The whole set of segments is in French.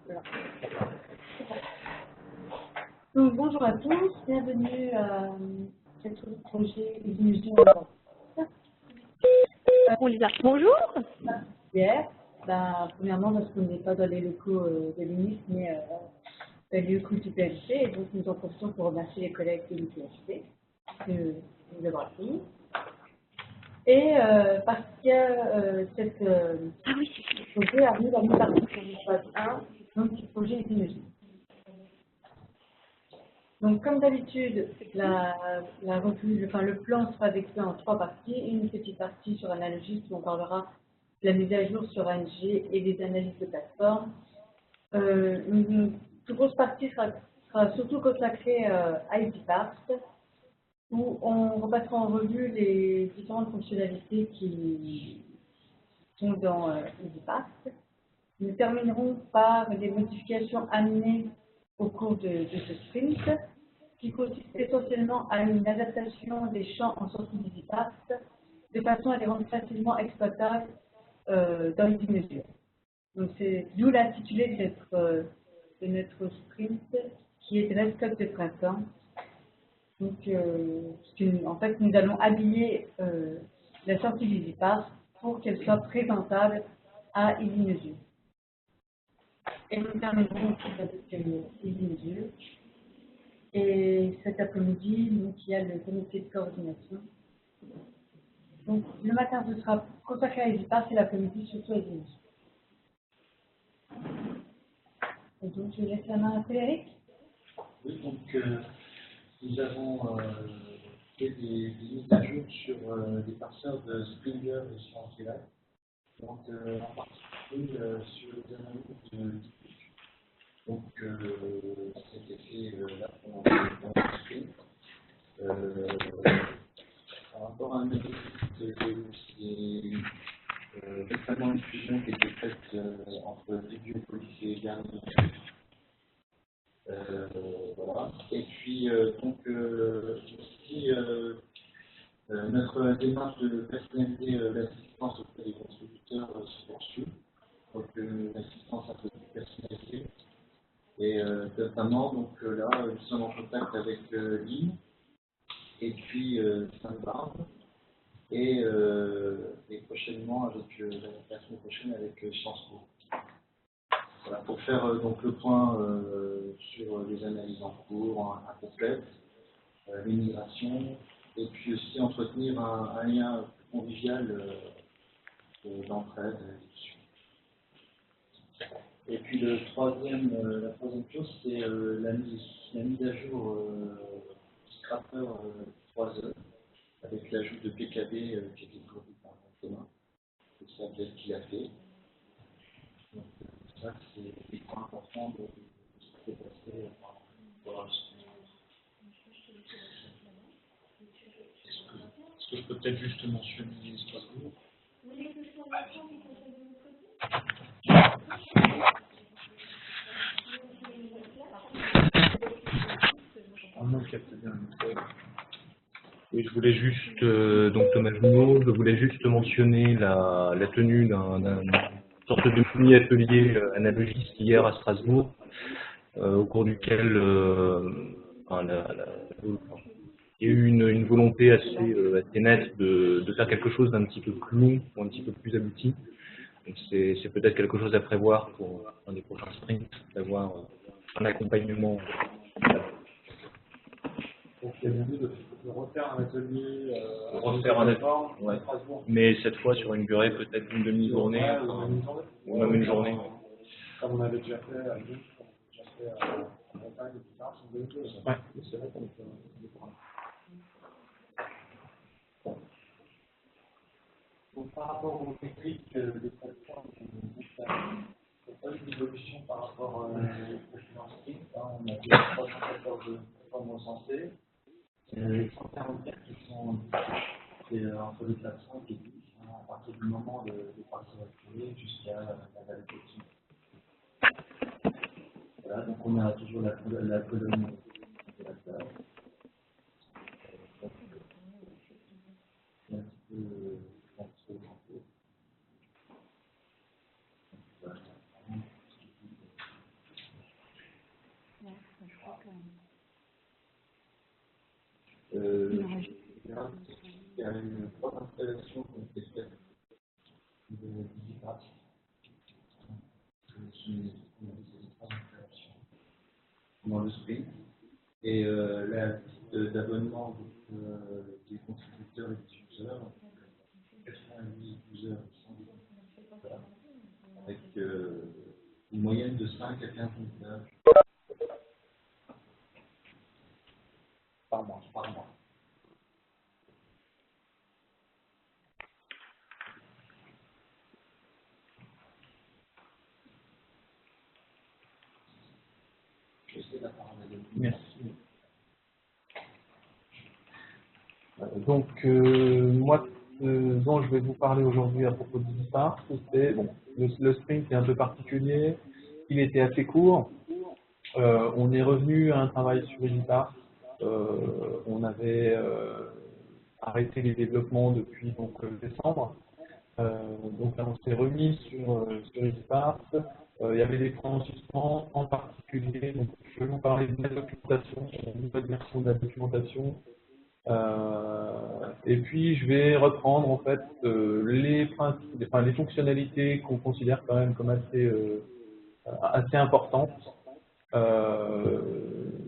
Voilà. Donc, bonjour à tous, bienvenue à cette projet Illusion. Lisa. Bonjour. Hier, premièrement parce qu'on n'est pas dans les locaux de l'UNIF, mais dans les locaux du PLC, et donc nous en profitons pour remercier les collègues de l'UPHC de nous avoir pris. Et parce que cette projet arrive à mi-partie sur le phase 1, donc du projet Illusion. Donc, comme d'habitude, le plan sera découpé en 3 parties. Une petite partie sur Analogist où on parlera de la mise à jour sur ANG et des analyses de plateforme. Une plus grosse partie sera surtout consacrée à EasyPart, où on repassera en revue les différentes fonctionnalités qui sont dans EasyPart. Nous terminerons par les modifications amenées au cours de ce sprint, qui consiste essentiellement à une adaptation des champs en sortie d'EasyPart de façon à les rendre facilement exploitables dans EasyMeasure. Donc c'est d'où l'intitulé de notre sprint qui est Dress Code de printemps. Donc en fait nous allons habiller la sortie d'EasyPart pour qu'elle soit présentable à EasyMeasure. Et nous terminerons avec EasyMeasure. Et cet après-midi, donc, il y a le comité de coordination. Donc, le matin, ce sera consacré à EasyPart et l'après-midi, surtout à EasyMeasure. Et donc, je laisse la main à Frédéric. Oui, donc nous avons fait des mises à jour sur les parseurs de Springer et sur Angular. Donc, en particulier sur les analyses de diffusion. Donc, ça a été fait là pendant le sprint. Par rapport à un analyse qui est récemment une fusion qui a été faite entre Vidéopolis et Garnier. Voilà. Et puis, aussi, notre démarche de personnaliser l'assistance auprès des contributeurs se poursuit. Donc, l'assistance un peu plus personnalisée. Et notamment, donc là, nous sommes en contact avec Lille et puis Sainte-Barbe. Et prochainement, la semaine prochaine, avec Sciences Po. Voilà, pour faire donc le point sur les analyses en cours, incomplètes, les migrations, et puis aussi entretenir un lien plus convivial d'entraide et de discussion. Et puis la troisième chose, c'est la mise à jour du Scrapper 3E, avec l'ajout de PKB qui a été développé par Thomas. C'est ça peut-être qu'il a fait. Donc, ça, c'est des points importants de ce qui s'est passé pendant le sprint. Est-ce que je peux peut-être juste mentionner Strasbourg? Oui, je voulais juste, donc Thomas Junot, je voulais juste mentionner la tenue d'un sorte de mini-atelier analogiste hier à Strasbourg, au cours duquel il y a eu une volonté assez nette de faire quelque chose d'un petit peu plus long ou un petit peu plus abouti. Donc c'est peut-être quelque chose à prévoir pour un des prochains sprints, d'avoir un accompagnement. Donc il y a l'idée de refaire un atelier ouais. Mais cette fois sur une durée peut-être d'une demi-journée, ou même une journée. Comme on avait déjà fait à Lyon, comme on avait déjà fait à Bretagne, etc. C'est une bonne chose. Ouais, c'est vrai qu'on peut le prendre. Donc par rapport aux techniques des plateformes, il n'y a pas eu d'évolution par rapport au précédent sprint. On a 314 plateformes recensées. 144 qui sont entre les 400 et 10, à partir du moment de partir activée jusqu'à la validation. Voilà, donc on a toujours la colonne de la table. C'est un petit peu grand. y a une grande installation qui a été faite de DigiParts. Dans le sprint. Et la liste d'abonnement des contributeurs et des users, 88 users avec une moyenne de 5 à 15 minutes par mois. Je sais la parole. Merci. Donc, moi, dont je vais vous parler aujourd'hui à propos de DigiParts, c'est bon, le sprint est un peu particulier, il était assez court. On est revenu à un travail sur DigiParts. On avait arrêté les développements depuis donc, décembre. Donc là, on s'est remis sur DigiParts. Il y avait des points en suspens, en particulier. Donc, je vais vous parler de la documentation, une nouvelle version de la documentation. Et puis je vais reprendre en fait les principes, enfin, les fonctionnalités qu'on considère quand même comme assez importantes,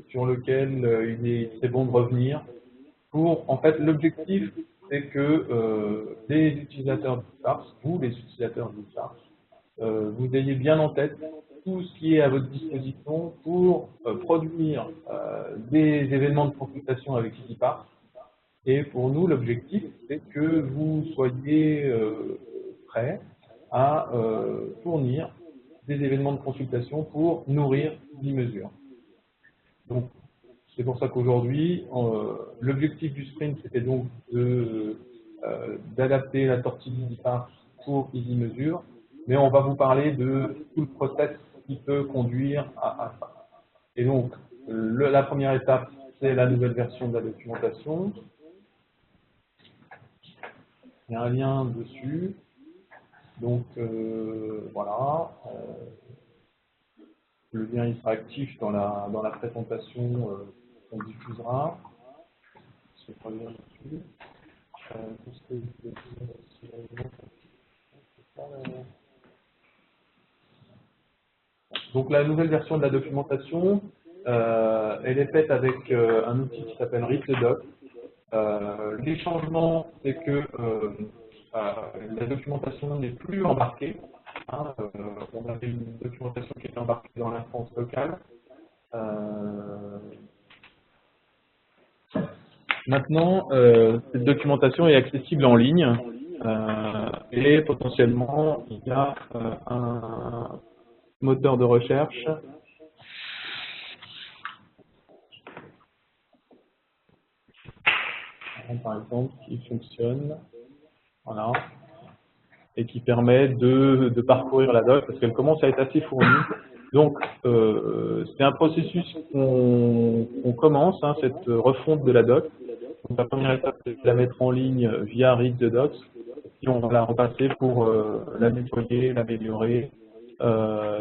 sur lesquelles il est bon de revenir. En fait, l'objectif c'est que les utilisateurs de DigiParts, vous les utilisateurs de DigiParts, vous ayez bien en tête tout ce qui est à votre disposition pour produire des événements de consultation avec DigiParts. Et pour nous, l'objectif, c'est que vous soyez prêts à fournir des événements de consultation pour nourrir d'e-mesure. Donc, c'est pour ça qu'aujourd'hui, l'objectif du sprint, c'était donc d'adapter la sortie DigiParts pour EasyMesure, mais on va vous parler de tout le process qui peut conduire à ça. Et donc, la première étape, c'est la nouvelle version de la documentation. Il y a un lien dessus, donc voilà, le lien il sera actif dans la présentation qu'on diffusera. Je vais revenir dessus. Donc la nouvelle version de la documentation, elle est faite avec un outil qui s'appelle ReadTheDoc. Les changements, c'est que la documentation n'est plus embarquée. On avait une documentation qui était embarquée dans l'instance locale. Maintenant, cette documentation est accessible en ligne et potentiellement, il y a un moteur de recherche par exemple, qui fonctionne, voilà, et qui permet de parcourir la doc, parce qu'elle commence à être assez fournie. Donc, c'est un processus qu'on commence, cette refonte de la doc. Donc, la première étape, c'est de la mettre en ligne via ReadTheDocs, puis on va la repasser pour la nettoyer, l'améliorer.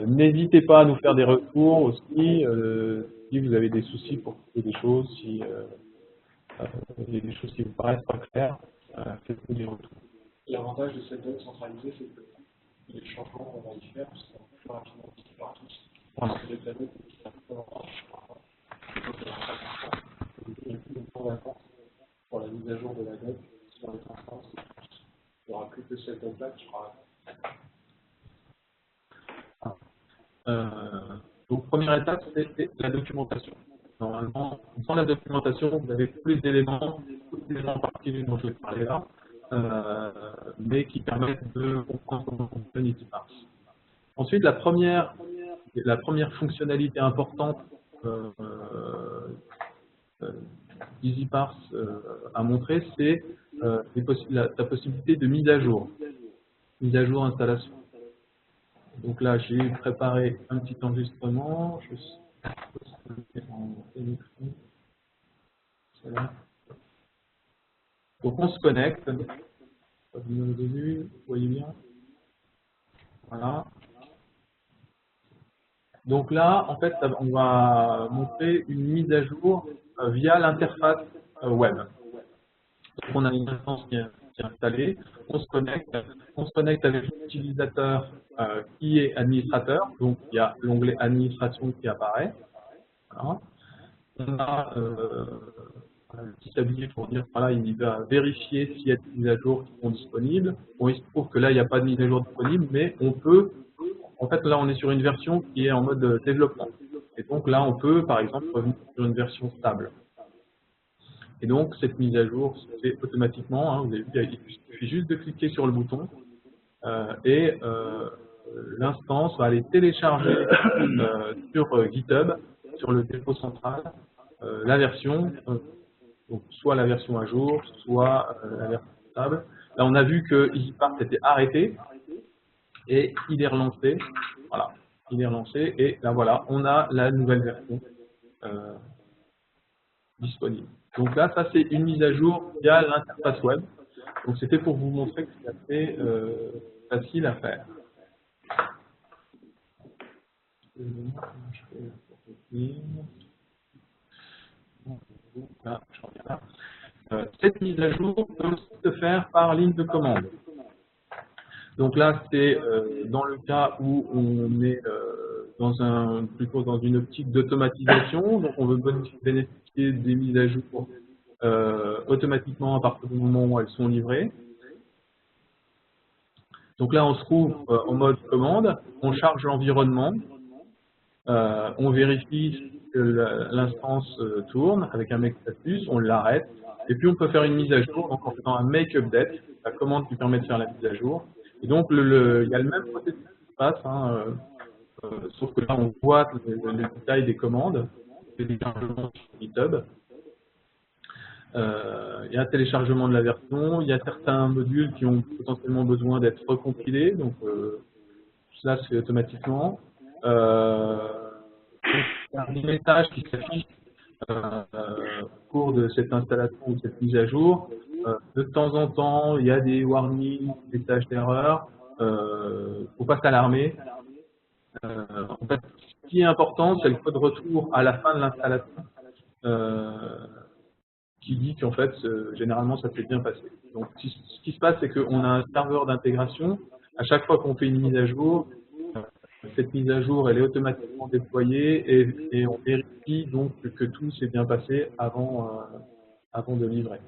N'hésitez pas à nous faire des retours aussi, si vous avez des soucis pour trouver des choses, si il y a des choses qui vous paraissent pas claires, faites-nous des retours. L'avantage de cette doc centralisée, c'est que les changements, on va y faire, parce qu'on peut plus rapidement cliquer partout. Voilà. C'est des années qui sont un peu en marche. Il n'y a plus de temps d'attente pour la mise à jour de la doc sur les instances. Il n'y aura plus que cette doc-là qui sera. Donc, première étape, c'est la documentation. Normalement, dans la documentation, vous avez tous les éléments en partie dont je vais parler là, mais qui permettent de comprendre comment fonctionne DigiParts. Ensuite, la première fonctionnalité importante DigiParts a montré, c'est la possibilité de mise à jour installation. Donc là, j'ai préparé un petit enregistrement. Je Donc on se connecte. Au début, vous voyez bien. Voilà. Donc là, en fait, on va montrer une mise à jour via l'interface web. Donc on a une instance qui est installée, on se connecte avec l'utilisateur qui est administrateur, donc il y a l'onglet administration qui apparaît. Voilà. On a un petit tablier pour dire voilà, il va vérifier s'il y a des mises à jour qui sont disponibles. Bon, il se trouve que là, il n'y a pas de mise à jour disponible, mais on peut, en fait, là, on est sur une version qui est en mode développement. Et donc là, on peut, par exemple, revenir sur une version stable. Et donc, cette mise à jour se fait automatiquement. Hein, vous avez vu, il suffit juste de cliquer sur le bouton et l'instance va aller télécharger sur GitHub, sur le dépôt central, la version, donc soit la version à jour, soit la version stable. Là, on a vu que EasyPart était arrêté et il est relancé. Voilà, il est relancé et là, voilà, on a la nouvelle version disponible. Donc là, ça c'est une mise à jour via l'interface web. Donc c'était pour vous montrer que c'est assez facile à faire. Là, je reviens là. Cette mise à jour peut aussi se faire par ligne de commande. Donc là, c'est dans le cas où on est plutôt dans une optique d'automatisation, donc on veut bénéficier des mises à jour automatiquement à partir du moment où elles sont livrées. Donc là, on se trouve en mode commande, on charge l'environnement, on vérifie que l'instance tourne avec un make status, on l'arrête, et puis on peut faire une mise à jour donc en faisant un make update, la commande qui permet de faire la mise à jour. Et donc il y a le même processus qui se passe, hein, sauf que là on voit le détail des commandes, le téléchargement sur GitHub. Il y a un téléchargement de la version, il y a certains modules qui ont potentiellement besoin d'être recompilés, donc cela se fait automatiquement. Il y a des messages qui s'affichent au cours de cette installation ou de cette mise à jour. De temps en temps, il y a des warnings, des messages d'erreur. Il ne faut pas s'alarmer. En fait, ce qui est important, c'est le code retour à la fin de l'installation qui dit qu'en fait, généralement, ça s'est bien passé. Donc, ce qui se passe, c'est qu'on a un serveur d'intégration. À chaque fois qu'on fait une mise à jour, cette mise à jour, elle est automatiquement déployée et on vérifie donc que tout s'est bien passé avant de livrer.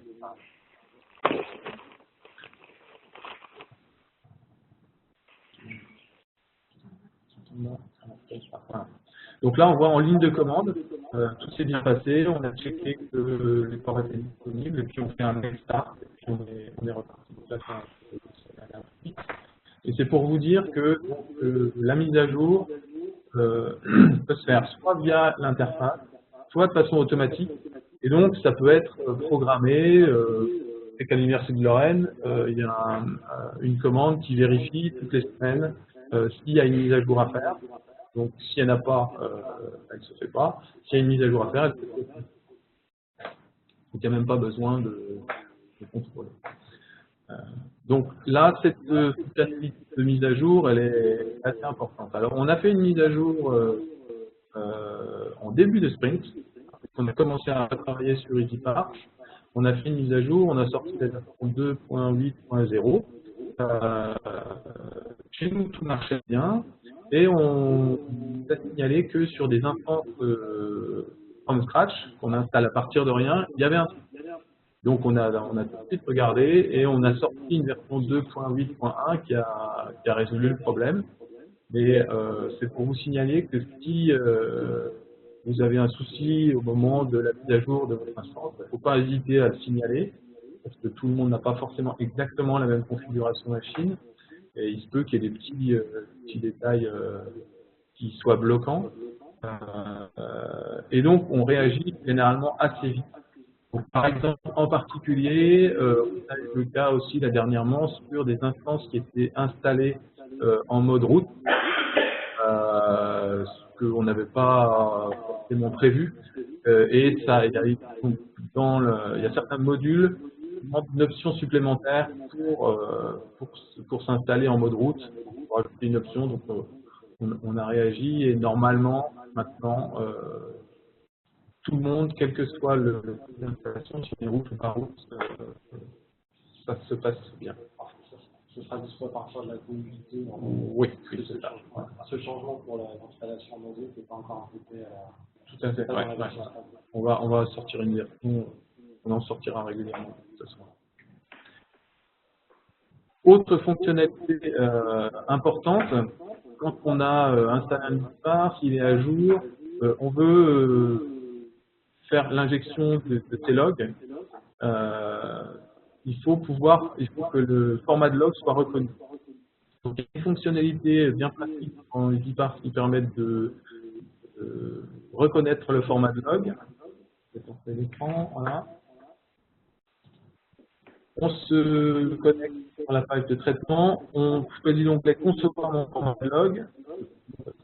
Donc là, on voit en ligne de commande, tout s'est bien passé, on a checké que les ports étaient disponibles, et puis on fait un mail start, et puis on est reparti. Donc là, et c'est pour vous dire que la mise à jour peut se faire soit via l'interface, soit de façon automatique, et donc ça peut être programmé. C'est qu'à l'Université de Lorraine, il y a une commande qui vérifie toutes les semaines s'il y a une mise à jour à faire. Donc, s'il n'y en a pas, elle ne se fait pas. S'il y a une mise à jour à faire, elle se fait. Donc, il n'y a même pas besoin de contrôler. Donc là, cette fonctionnalité de mise à jour, elle est assez importante. Alors, on a fait une mise à jour en début de sprint. On a commencé à travailler sur EasyPart. On a fait une mise à jour, on a sorti la version 2.8.0. Chez nous, tout marchait bien. Et on a signalé que sur des instances from scratch, qu'on installe à partir de rien, il y avait un truc. Donc on a tout de suite regardé et on a sorti une version 2.8.1 qui a résolu le problème. Mais c'est pour vous signaler que si vous avez un souci au moment de la mise à jour de votre instance, il ne faut pas hésiter à le signaler, parce que tout le monde n'a pas forcément exactement la même configuration machine. Et il se peut qu'il y ait des petits détails qui soient bloquants. Et donc, on réagit généralement assez vite. Donc, par exemple, en particulier, on a eu le cas aussi là, dernièrement sur des instances qui étaient installées en mode route, ce qu'on n'avait pas forcément prévu. Et il y a certains modules une option supplémentaire pour s'installer en mode route, pour ajouter une option. Donc, on a réagi et normalement, maintenant, tout le monde, quel que soit l'installation, si c'est route ou pas route, ça se passe bien. Ce sera dispo à partir de la communauté. Oui, c'est ça. Ce changement pour l'installation modée n'est pas encore impliqué à la... Tout à fait, ouais. On va sortir une version, on en sortira régulièrement de toute façon. Autre fonctionnalité importante, quand on a installé un Mixbar, s'il est à jour, on veut faire l'injection de ces logs. Il faut que le format de log soit reconnu. Donc, il y a des fonctionnalités bien pratiques en Mixbar qui permettent de reconnaître le format de log. Je vais passer l'écran, voilà. On se connecte sur la page de traitement, on choisit l'onglet concevoir mon format de log.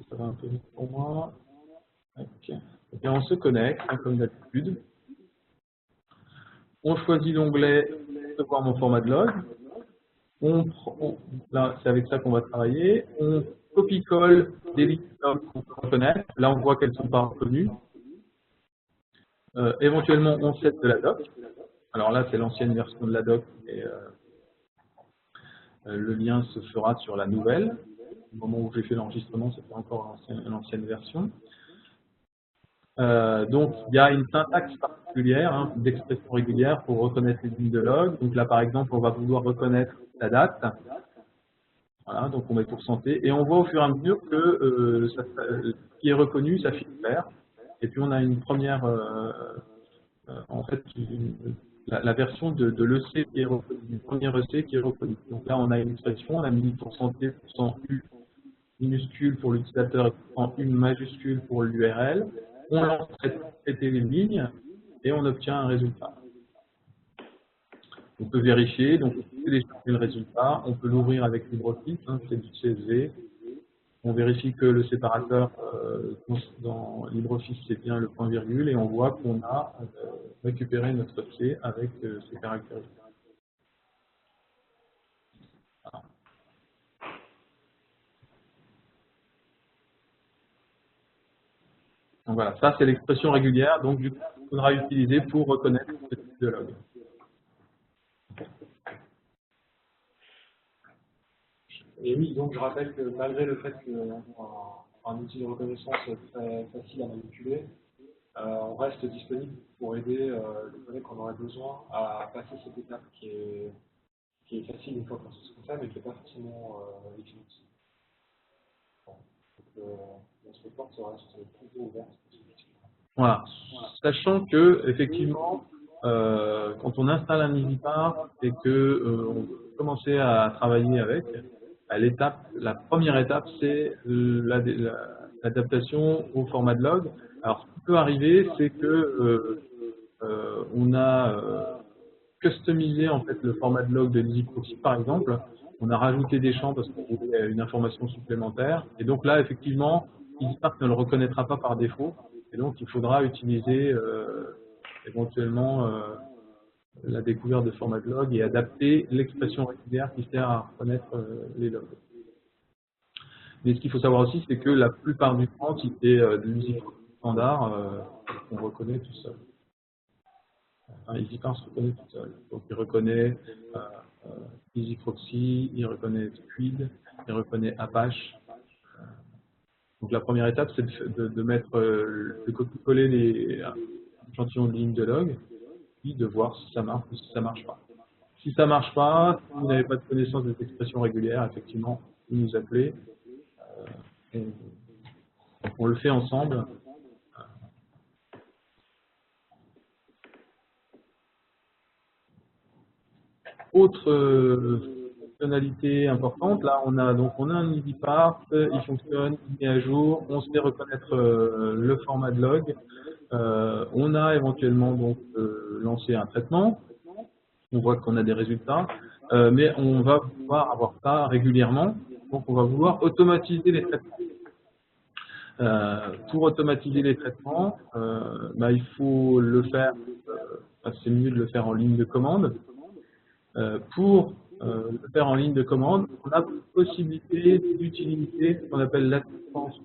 Ça va un peu vite pour moi. Okay. Et bien, on se connecte, hein, comme d'habitude. On choisit l'onglet concevoir mon format de log. Là, c'est avec ça qu'on va travailler. On copie-colle des lignes qu'on peut reconnaître. Là, on voit qu'elles ne sont pas reconnues. Éventuellement, on set de la doc. Alors là, c'est l'ancienne version de la doc et le lien se fera sur la nouvelle. Au moment où j'ai fait l'enregistrement, c'était encore l'ancienne version. Donc, il y a une syntaxe particulière, hein, d'expression régulière pour reconnaître les lignes de log. Donc là, par exemple, on va vouloir reconnaître la date. Voilà, donc on met pourcenté. Et on voit au fur et à mesure que ce qui est reconnu, ça finit vert. Et puis, on a une première... en fait, la version de l'EC qui est reconnue, du premier EC qui est reconnu. Donc là, on a une expression, on a mis pourcenté, pourcent U minuscule pour l'utilisateur et pourcent U majuscule pour l'URL. On lance traiter les lignes et on obtient un résultat. On peut vérifier, donc on peut télécharger le résultat, on peut l'ouvrir avec LibreOffice, hein, c'est du CSV. On vérifie que le séparateur dans LibreOffice, c'est bien le point virgule, et on voit qu'on a récupéré notre C avec ces caractéristiques. Voilà. Donc voilà, ça c'est l'expression régulière, donc du coup, il faudra utiliser pour reconnaître ce type de log. Et oui, donc je rappelle que malgré le fait qu'on a un outil de reconnaissance très facile à manipuler, on reste disponible pour aider les collègues qu'on aurait besoin à passer cette étape qui est facile une fois qu'on sait ce qu'on fait, mais qui n'est pas forcément évidente. Bon, notre porte reste toujours ouverte. Voilà, sachant que effectivement, quand on installe un EasyPart et que on veut commencer à travailler avec, la première étape, c'est l'adaptation au format de log. Alors, ce qui peut arriver, c'est que on a customisé en fait le format de log de EasyProxy, par exemple. On a rajouté des champs parce qu'on voulait une information supplémentaire. Et donc là, effectivement, EasyPart ne le reconnaîtra pas par défaut. Et donc, il faudra utiliser éventuellement la découverte de format de log et adapter l'expression régulière qui sert à reconnaître les logs. Mais ce qu'il faut savoir aussi, c'est que la plupart du temps, si c'est de l'EasyProxy standard, on reconnaît tout seul. Enfin, EasyPart se reconnaît tout seul. Donc, il reconnaît EasyProxy, il reconnaît Squid, il reconnaît Apache. Donc la première étape, c'est de mettre, de copier-coller les échantillons de lignes de log, puis de voir si ça marche ou si ça marche pas. Si ça marche pas, si vous n'avez pas de connaissance des expressions régulières, effectivement, vous nous appelez. On le fait ensemble. Autre fonctionnalité importante, là on a un EasyPart, il fonctionne, il est à jour, on sait reconnaître le format de log, on a éventuellement donc lancé un traitement, on voit qu'on a des résultats, mais on va pouvoir avoir ça régulièrement, donc on va vouloir automatiser les traitements. Pour automatiser les traitements, il faut le faire, c'est mieux de le faire en ligne de commande. Pour le faire en ligne de commande, on a la possibilité d'utiliser ce qu'on appelle l'assistance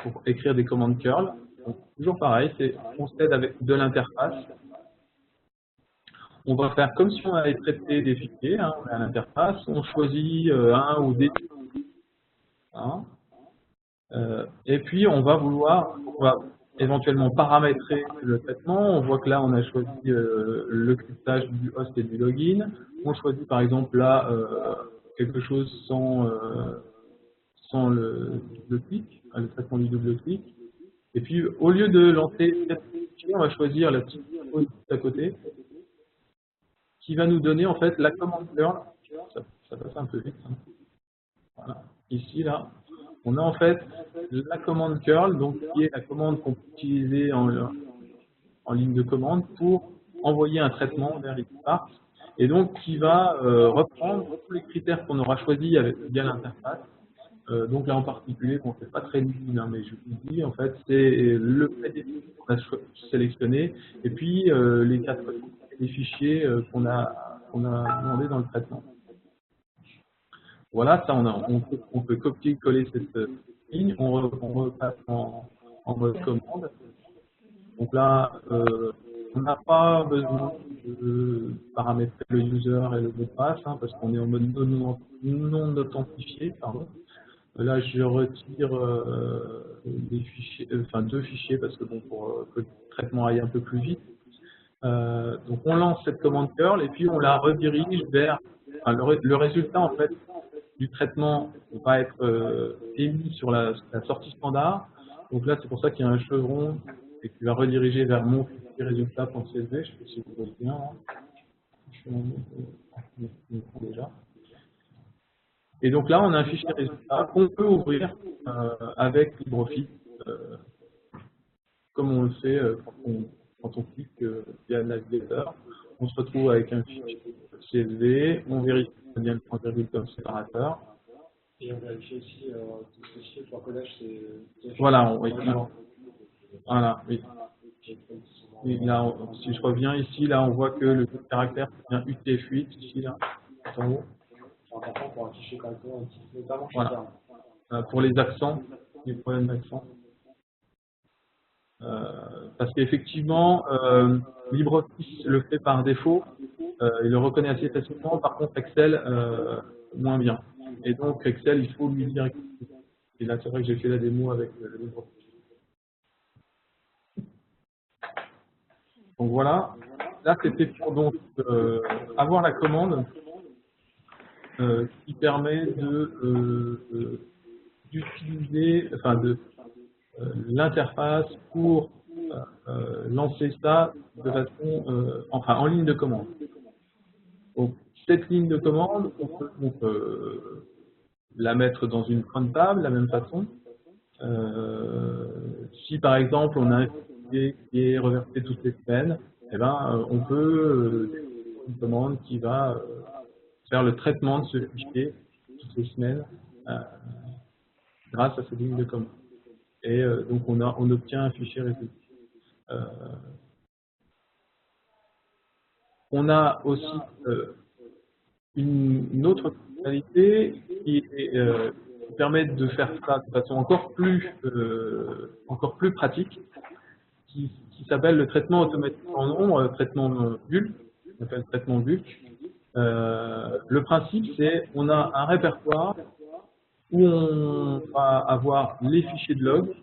pour écrire des commandes curl. Donc, toujours pareil, on s'aide avec de l'interface. On va faire comme si on allait traiter des fichiers, hein, on est à l'interface, on choisit un ou des hein, et puis on va éventuellement paramétrer le traitement. On voit que là on a choisi le cryptage du host et du login. On choisit par exemple là quelque chose sans le double clic, le traitement du double clic. Et puis au lieu de lancer cette fichier, on va choisir la petite pause à côté, qui va nous donner en fait la commande curl. Ça passe un peu vite. Hein. Voilà. Ici, là, on a en fait la commande curl, donc qui est la commande qu'on peut utiliser en ligne de commande pour envoyer un traitement vers Xparse, et donc qui va reprendre tous les critères qu'on aura choisis via l'interface. Donc là en particulier, bon, c'est pas très lisible, hein, mais je vous dis, en fait, c'est le prédéfini qu'on a sélectionné, et puis les 4 des fichiers qu'on a demandé dans le traitement. Voilà, ça on peut copier-coller cette ligne, on repasse en mode commande. Donc là, on n'a pas besoin de paramétrer le user et le mot de passe, hein, parce qu'on est en mode non authentifié. Pardon. Là, je retire des fichiers, enfin 2 fichiers, parce que bon, pour que le traitement aille un peu plus vite. Donc on lance cette commande curl et puis on la redirige vers le résultat en fait du traitement va être émis sur la sortie standard. Donc là c'est pour ça qu'il y a un chevron et qui va rediriger vers mon fichier résultat.csv. Je sais pas si vous voyez bien. Hein. Je suis en déjà. Et donc là on a un fichier résultat qu'on peut ouvrir avec LibreOffice comme on le fait quand on clique via le navigateur. On se retrouve avec un fichier CSV, on vérifie bien le point virgule comme séparateur. Et on vérifie aussi tout ce qui est l'encodage, c'est... Voilà, oui. Voilà, oui. Et là, si je reviens ici, là, on voit que le caractère c'est bien UTF-8, ici, là, en haut. C'est important pour afficher correctement, notamment chez voilà. Pour les accents, les problèmes d'accent. Parce qu'effectivement, LibreOffice le fait par défaut, il le reconnaît assez facilement, par contre Excel, moins bien. Et donc Excel, il faut lui dire. Et là, c'est vrai que j'ai fait la démo avec LibreOffice. Donc voilà, là c'était pour donc avoir la commande qui permet d'utiliser, enfin de l'interface pour lancer ça de façon, enfin en ligne de commande. Donc cette ligne de commande, on peut donc la mettre dans une grande table de la même façon. Si par exemple on a un fichier qui est reversé toutes les semaines, eh ben, on peut une commande qui va faire le traitement de ce fichier toutes les semaines grâce à cette ligne de commande. Et donc on obtient un fichier résultat. On a aussi une autre fonctionnalité qui permet de faire ça de façon encore plus pratique, qui s'appelle le traitement automatique en nombre, traitement bulk, on appelle traitement bulk. Le principe, c'est on a un répertoire où on va avoir les fichiers de log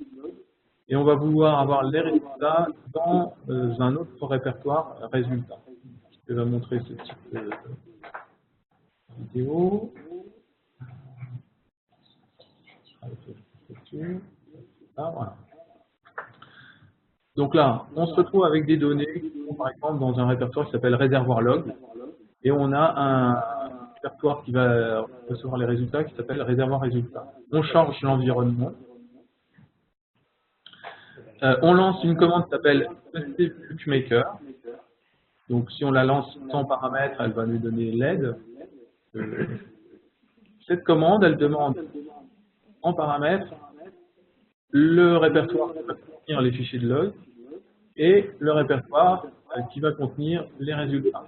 et on va vouloir avoir les résultats dans un autre répertoire résultats. Je vais montrer ce type de vidéo. Ah, voilà. Donc là, on se retrouve avec des données qui sont par exemple dans un répertoire qui s'appelle réservoir log et on a un répertoire qui va recevoir les résultats qui s'appelle réservoir résultats. On change l'environnement. On lance une commande qui s'appelle bulkmaker. Donc si on la lance sans paramètres, elle va nous donner l'aide. Cette commande, elle demande en paramètres le répertoire qui va contenir les fichiers de log et le répertoire qui va contenir les résultats.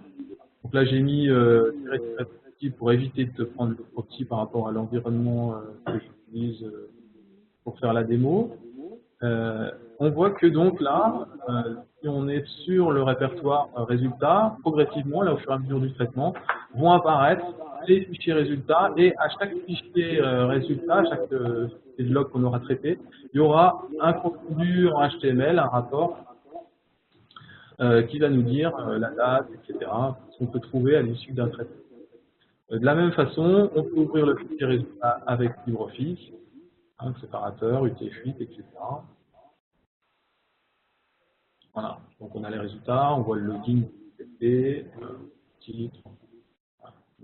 Donc là, j'ai mis proxy pour éviter de prendre le proxy par rapport à l'environnement que j'utilise pour faire la démo. on voit que donc là, si on est sur le répertoire résultats, progressivement, là au fur et à mesure du traitement, vont apparaître les fichiers résultats et à chaque fichier résultat, à chaque fichier de log qu'on aura traité, il y aura un contenu en HTML, un rapport qui va nous dire la date, etc., ce qu'on peut trouver à l'issue d'un traitement. De la même façon, on peut ouvrir le fichier résultat avec LibreOffice, séparateur, UTF-8, etc. Voilà, donc on a les résultats, on voit le login du titre,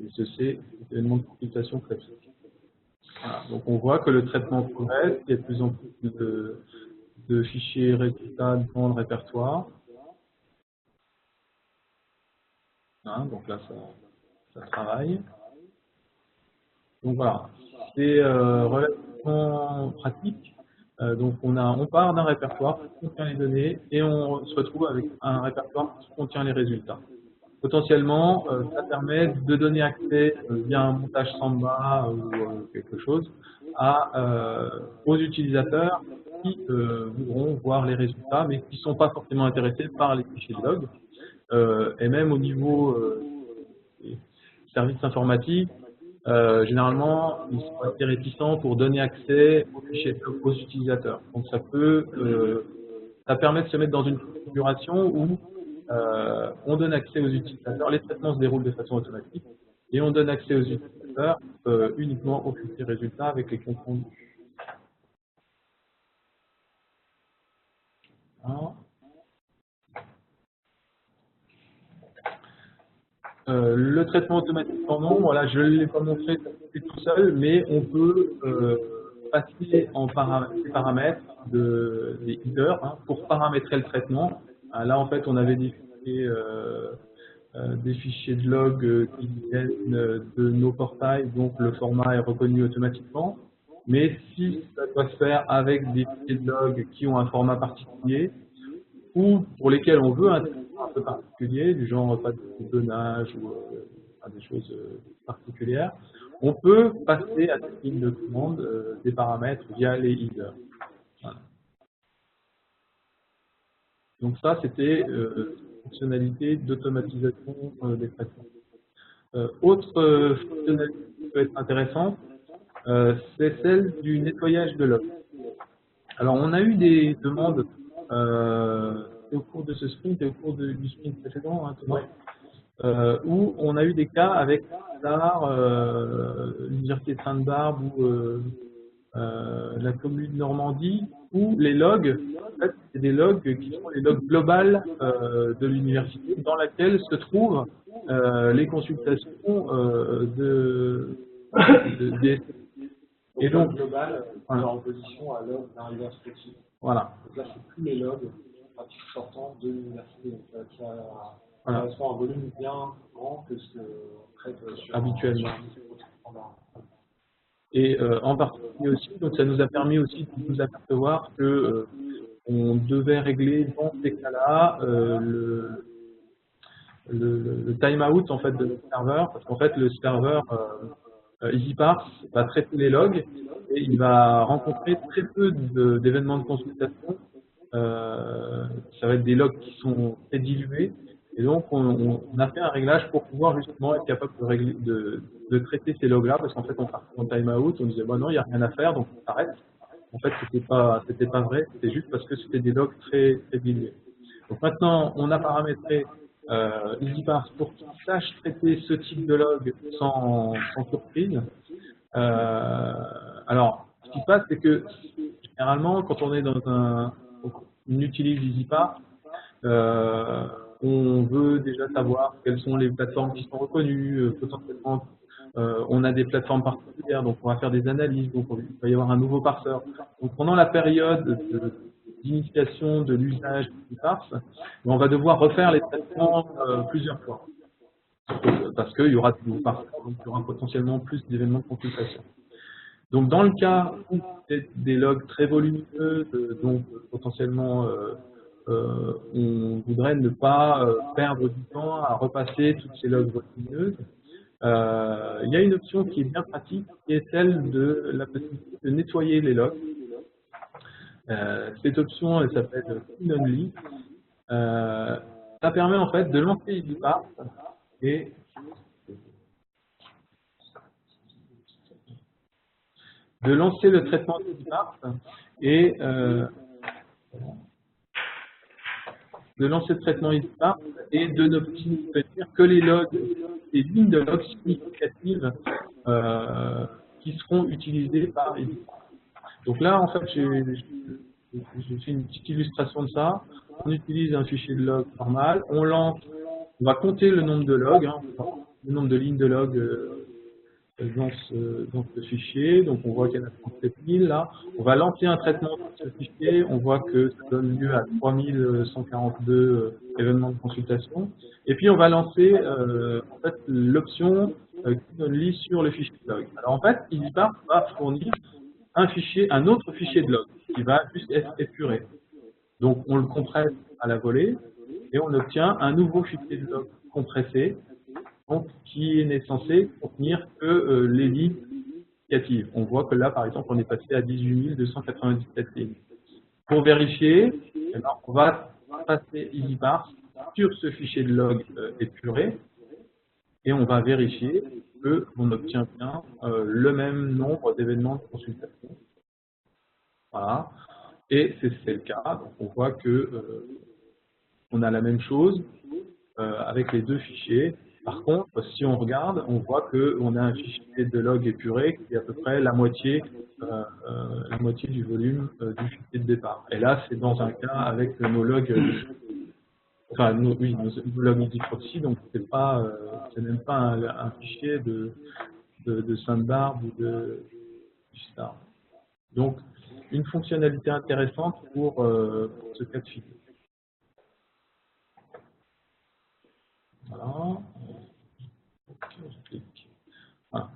et ceci, c'est élément de computation classique. Voilà, donc on voit que le traitement progresse, il y a de plus en plus de fichiers résultats dans le répertoire. Hein, donc là, ça travaille. Donc voilà, c'est relativement pratique. Donc on part d'un répertoire qui contient les données et on se retrouve avec un répertoire qui contient les résultats. Potentiellement, ça permet de donner accès via un montage Samba ou quelque chose aux utilisateurs qui voudront voir les résultats, mais qui ne sont pas forcément intéressés par les fichiers de log. Et même au niveau des services informatiques, généralement, ils sont assez réticents pour donner accès aux fichiers de log aux utilisateurs. Donc ça permet de se mettre dans une configuration où on donne accès aux utilisateurs, les traitements se déroulent de façon automatique, et on donne accès aux utilisateurs uniquement aux fichiers résultats avec les comptes rendus. Le traitement automatique en nom, voilà, je ne l'ai pas montré tout seul, mais on peut passer en paramètres des headers pour paramétrer le traitement. Là, en fait, on avait défini des fichiers de log qui viennent de nos portails, donc le format est reconnu automatiquement. Mais si ça doit se faire avec des fichiers de log qui ont un format particulier, ou pour lesquels on veut un traitement un peu particulier, du genre pas de boutonnage ou des choses particulières, on peut passer à cette ligne de commande des paramètres via les headers. Voilà. Donc ça, c'était fonctionnalité d'automatisation des traitements. Autre fonctionnalité qui peut être intéressante, c'est celle du nettoyage de log. Alors, on a eu des demandes au cours de ce sprint et au cours du sprint précédent, où on a eu des cas avec l'Université de Sainte-Barbe ou la commune de Normandie, où les logs, en fait, c'est des logs qui sont les logs globales de l'université, dans laquelle se trouvent les consultations des et donc global, en opposition à log d'un université. Voilà. Donc là, c'est plus les logs pratiques sortant de l'université. Donc ça correspond à un volume bien grand que ce qu'on traite habituellement. Et en particulier aussi, donc ça nous a permis aussi de nous apercevoir que on devait régler dans ces cas-là le timeout en fait de notre serveur, parce qu'en fait le serveur EasyParse va traiter les logs et il va rencontrer très peu d'événements de consultation. Ça va être des logs qui sont très dilués, et donc on a fait un réglage pour pouvoir justement être capable de traiter ces logs-là, parce qu'en fait on partait en timeout, on disait bon non, il n'y a rien à faire, donc on s'arrête. En fait, c'était pas vrai, c'était juste parce que c'était des logs très dilués. Donc maintenant, on a paramétré EasyParse pour qu'il sache traiter ce type de log sans surprise. Alors, ce qui se passe, c'est que généralement, quand on est on utilise EasyParse, on veut déjà savoir quelles sont les plateformes qui sont reconnues, potentiellement on a des plateformes particulières, donc on va faire des analyses, donc il va y avoir un nouveau parseur. Donc pendant la période d'initiation de l'usage du parse, on va devoir refaire les traitements plusieurs fois, parce qu'il y aura de nouveaux parseurs, donc il y aura potentiellement plus d'événements de consultation. Donc dans le cas où c'est des logs très volumineux, donc potentiellement on voudrait ne pas perdre du temps à repasser toutes ces logs volumineuses, il y a une option qui est bien pratique, qui est celle de la possibilité de nettoyer les logs. Cette option, elle s'appelle Clean Only. Ça permet en fait de lancer EasyParse et de lancer le traitement EasyParse et de n'obtenir que les logs, les lignes de logs significatives qui seront utilisées par EasyParse. Donc là, en fait, j'ai fait une petite illustration de ça. On utilise un fichier de log normal, on va compter le nombre de logs, le nombre de lignes de log dans ce fichier. Donc on voit qu'il y en a 37 000 là. On va lancer un traitement sur ce fichier, on voit que ça donne lieu à 3142 événements de consultation. Et puis on va lancer en fait, l'option Clean Only sur le fichier de log. Alors en fait, EasyParse va fournir un autre fichier de log qui va juste être épuré. Donc on le compresse à la volée et on obtient un nouveau fichier de log compressé, donc qui n'est censé contenir que les lignes significatives. On voit que là, par exemple, on est passé à 18 297 lignes. Pour vérifier, on va passer EasyParse sur ce fichier de log épuré et on va vérifier qu'on obtient bien le même nombre d'événements de consultation. Voilà. Et c'est le cas. Donc on voit que on a la même chose avec les deux fichiers. Par contre, si on regarde, on voit qu'on a un fichier de log épuré qui est à peu près la moitié du volume du fichier de départ. Et là, c'est dans un cas avec nos logs, enfin nos logs EasyProxy, donc c'est même pas un fichier de Sainte-Barbe ou de Star. Donc, une fonctionnalité intéressante pour ce cas de figure. Voilà. Voilà.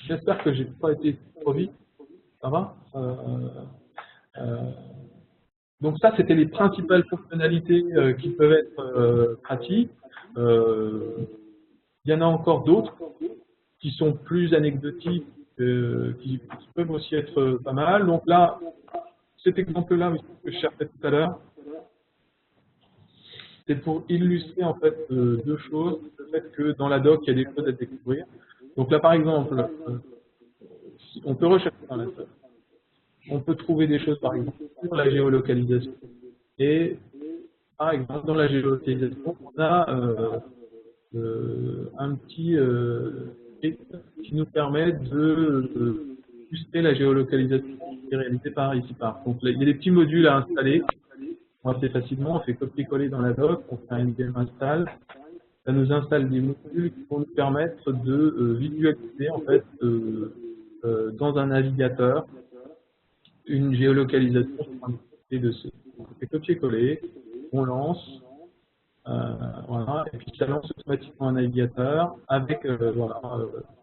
J'espère que j'ai pas été trop vite. Ça va donc ça, c'était les principales fonctionnalités qui peuvent être pratiques. Il y en a encore d'autres qui sont plus anecdotiques, qui peuvent aussi être pas mal. Donc là, cet exemple-là, que je cherchais tout à l'heure, c'est pour illustrer en fait deux choses, le fait que dans la doc, il y a des choses à découvrir. Donc là, par exemple, on peut rechercher dans la doc. On peut trouver des choses, par exemple, sur la géolocalisation. Et, par exemple, dans la géolocalisation, on a un petit qui nous permet de booster la géolocalisation qui est réalisée par EasyParse. Donc, il y a des petits modules à installer assez facilement. On fait copier-coller dans la doc, on fait un npm install. Ça nous installe des modules qui vont nous permettre de visualiser, en fait, dans un navigateur, une géolocalisation sur un côté de ce. On fait copier-coller, on lance, voilà, et puis ça lance automatiquement un navigateur avec voilà,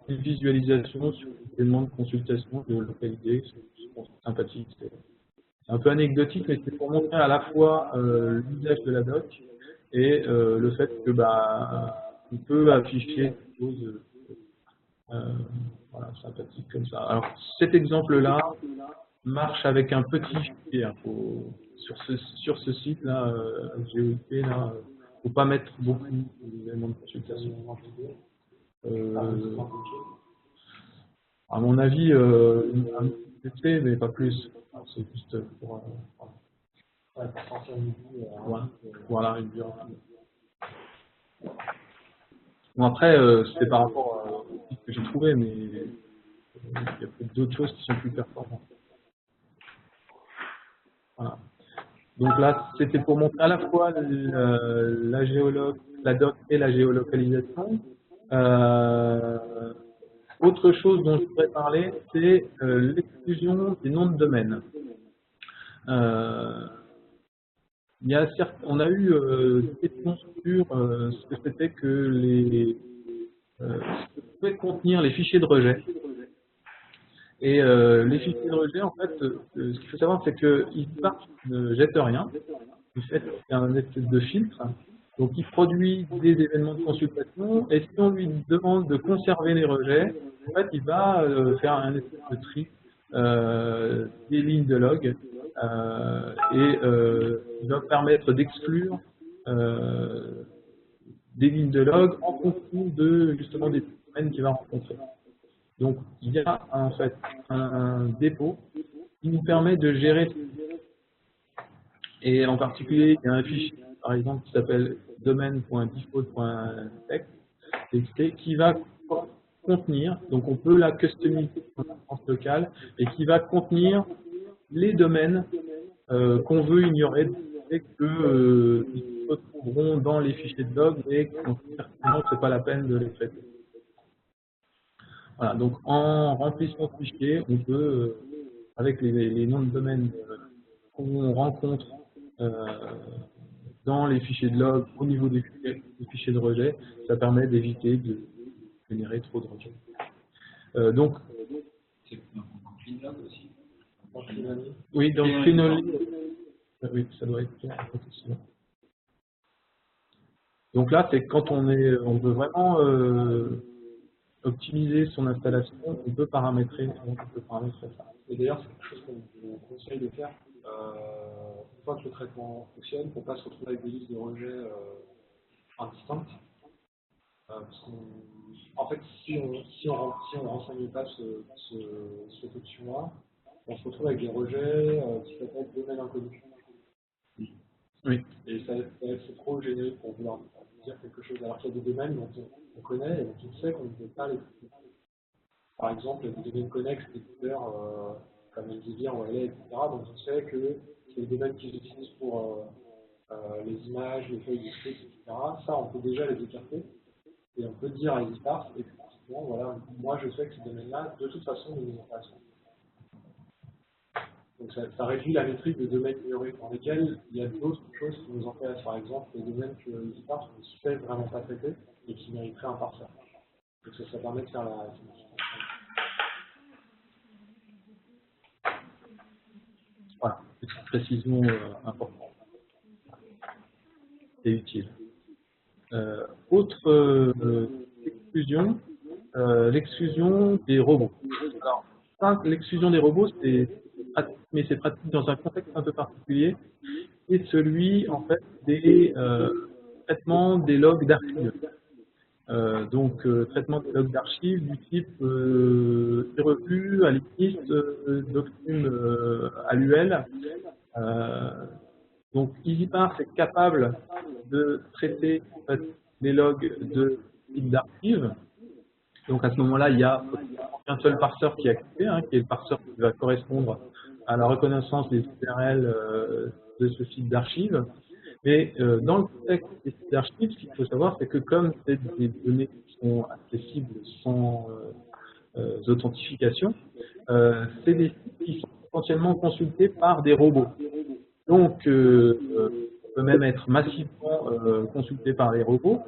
une visualisation sur les éléments de consultation géolocalisés. C'est sympathique, c'est un peu anecdotique, mais c'est pour montrer à la fois l'usage de la doc et le fait que on peut afficher des choses voilà, sympathiques comme ça. Alors cet exemple-là marche avec un petit fichier. Hein, sur ce site-là, GOIP, là, faut pas mettre beaucoup d'éléments de consultation. À mon avis, un petit PC, mais pas plus. C'est juste pour voilà, une durée. Bon, après, c'est par rapport au site que j'ai trouvé, mais il y a peut-être d'autres choses qui sont plus performantes. Voilà. Donc là, c'était pour montrer à la fois la doc et la géolocalisation. Autre chose dont je voudrais parler, c'est l'exclusion des noms de domaine. On a eu des questions sur ce que c'était que ce que pouvaient contenir les fichiers de rejet. Et les fichiers de rejet, en fait, ce qu'il faut savoir, c'est qu'ils ne jettent rien. En fait, c'est un espèce de filtre. Donc, il produit des événements de consultation. Et si on lui demande de conserver les rejets, en fait, il va faire un espèce de tri des lignes de log il va permettre d'exclure des lignes de log en fonction de justement des domaines qu'il va rencontrer. Donc il y a en fait un dépôt qui nous permet de gérer, et en particulier il y a un fichier par exemple qui s'appelle domaine.default.txt qui va contenir, donc on peut la customiser en instance locale, et qui va contenir les domaines qu'on veut ignorer et que ils se retrouveront dans les fichiers de log et qu'on certainement c'est pas la peine de les traiter. Voilà, donc en remplissant ce fichier, on peut, avec les noms de domaines qu'on rencontre dans les fichiers de log au niveau des fichiers de rejet, ça permet d'éviter de générer trop de rejets. Donc, C'est dans CleanLog aussi. oui, dans Cleanly, oui, ça doit être clair. Donc là, c'est quand on veut vraiment optimiser son installation, on peut paramétrer ça. Et d'ailleurs, c'est quelque chose qu'on vous conseille de faire une fois que le traitement fonctionne, pour ne pas se retrouver avec des listes de rejets indistinctes. Parce qu'en fait, si on renseigne pas cette option-là, on se retrouve avec des rejets qui s'appellent domaine inconnu. Oui. Et c'est trop générique pour vouloir dire quelque chose, alors qu'il y a des domaines dont on connaît et dont on sait qu'on ne peut pas les traiter. Par exemple, il y a des domaines connexes, d'éditeurs comme Elsevier, OLA, etc. Donc on sait que c'est les domaines qu'ils utilisent pour les images, les feuilles de script, etc. Ça, on peut déjà les écarter. Et on peut dire à EasyParse, et pratiquement, voilà, moi je sais que ces domaines-là, de toute façon, ne nous intéressent pas. Donc ça réduit la métrique de domaines ignorés dans lesquels il y a d'autres choses qui nous intéressent. Par exemple, les domaines que EasyParse ne se fait vraiment pas traiter et qui mériteraient un parseur. Donc ça permet de faire la simplification. Voilà, petite précision importante et utile. Autre exclusion, l'exclusion des robots. Alors, ça, l'exclusion des robots, c'est pratique dans un contexte un peu particulier, c'est celui en fait des traitements des logs d'archives. Traitement des logs d'archives du type revues, Alice, Doctrine à l'UL. Donc EasyParse est capable de traiter en fait, les logs de type d'archives. Donc à ce moment-là, il n'y a qu'un seul parseur qui est activé, qui est le parseur qui va correspondre à la reconnaissance des URL de ce site d'archives. Mais dans le contexte des sites d'archives, ce qu'il faut savoir, c'est que comme c'est des données qui sont accessibles sans authentification, c'est des sites qui sont potentiellement consultés par des robots. Donc, on peut même être massivement consulté par les robots.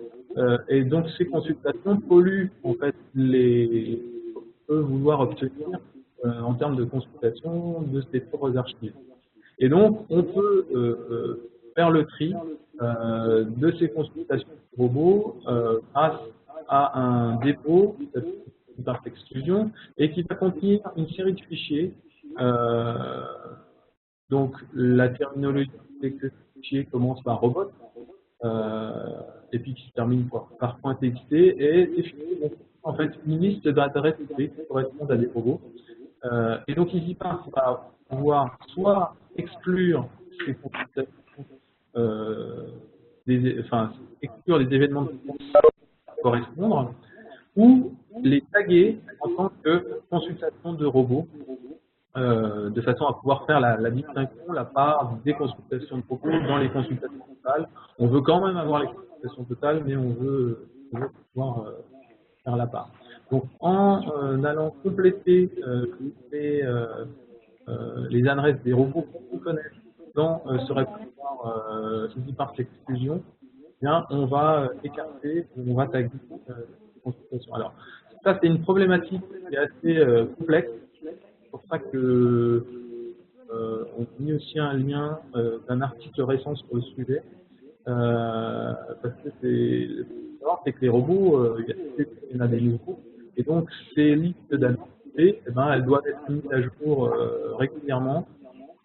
Et donc, ces consultations polluent en fait on peut vouloir obtenir en termes de consultation de ces propres archives. Et donc, on peut faire le tri de ces consultations robots grâce à un dépôt par exclusion et qui va contenir une série de fichiers. Donc, la terminologie, c'est que ce fichier commence par robot et puis qui se termine par .txt et ces fichiers donc, en fait une liste d'adresses qui correspondent à des robots. Et donc, EasyParse va pouvoir soit exclure ces consultations, exclure les événements qui correspondre, ou les taguer en tant que consultation de robots, de façon à pouvoir faire la distinction, la part des consultations de robots dans les consultations totales. On veut quand même avoir les consultations totales, mais on veut pouvoir faire la part. Donc, en allant compléter les adresses des robots qu'on connaît dans ce répertoire EasyParse exclusion, bien, on va écarter, on va taguer les consultations. Alors, ça, c'est une problématique qui est assez complexe. C'est pour ça que on a mis aussi un lien d'un article récent sur le sujet. Parce que c'est que les robots, il y en a des nouveaux, et donc ces listes d'annonces adressées, eh ben, elles doivent être mises à jour régulièrement.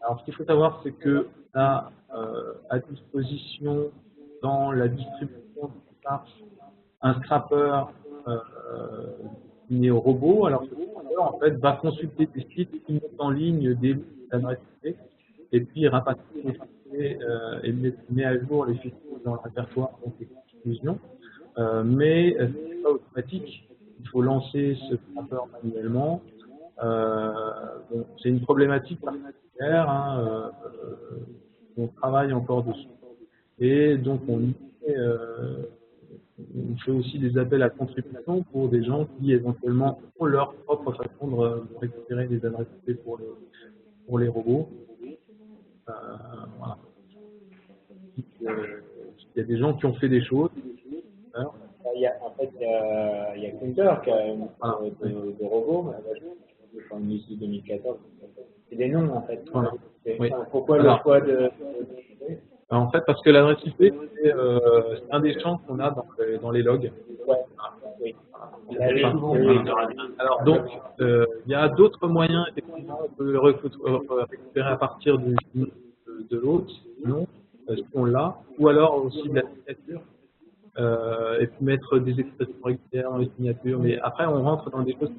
Alors, ce qu'il faut savoir, c'est que on a à disposition dans la distribution un scrapper destiné au robot. Alors, ce scrapper, en fait, va consulter des sites qui mettent en ligne des listes d'adresses IP et puis rapatrie les fichiers et met à jour les fichiers dans le répertoire, donc les conclusions. Mais ce n'est pas automatique. Il faut lancer ce scrapper manuellement. Bon, c'est une problématique particulière. Hein, on travaille encore dessus. Et donc, on fait aussi des appels à contribution pour des gens qui éventuellement ont leur propre façon de récupérer des adresses IP pour les robots. Voilà. Il y a des gens qui ont fait des choses. Hein. Il y a Counter qui a une de robots, une liste de 2014. C'est des noms en fait. Voilà. Oui. Pourquoi le choix de... En fait, parce que l'adresse IP, c'est un des champs qu'on a dans les logs. Ouais. Oui. Alors donc, il y a d'autres moyens, effectivement, on peut le récupérer à partir de l'autre, sinon, si on l'a, ou alors aussi de la signature, et puis mettre des expressions régulières dans les signatures, mais après on rentre dans des choses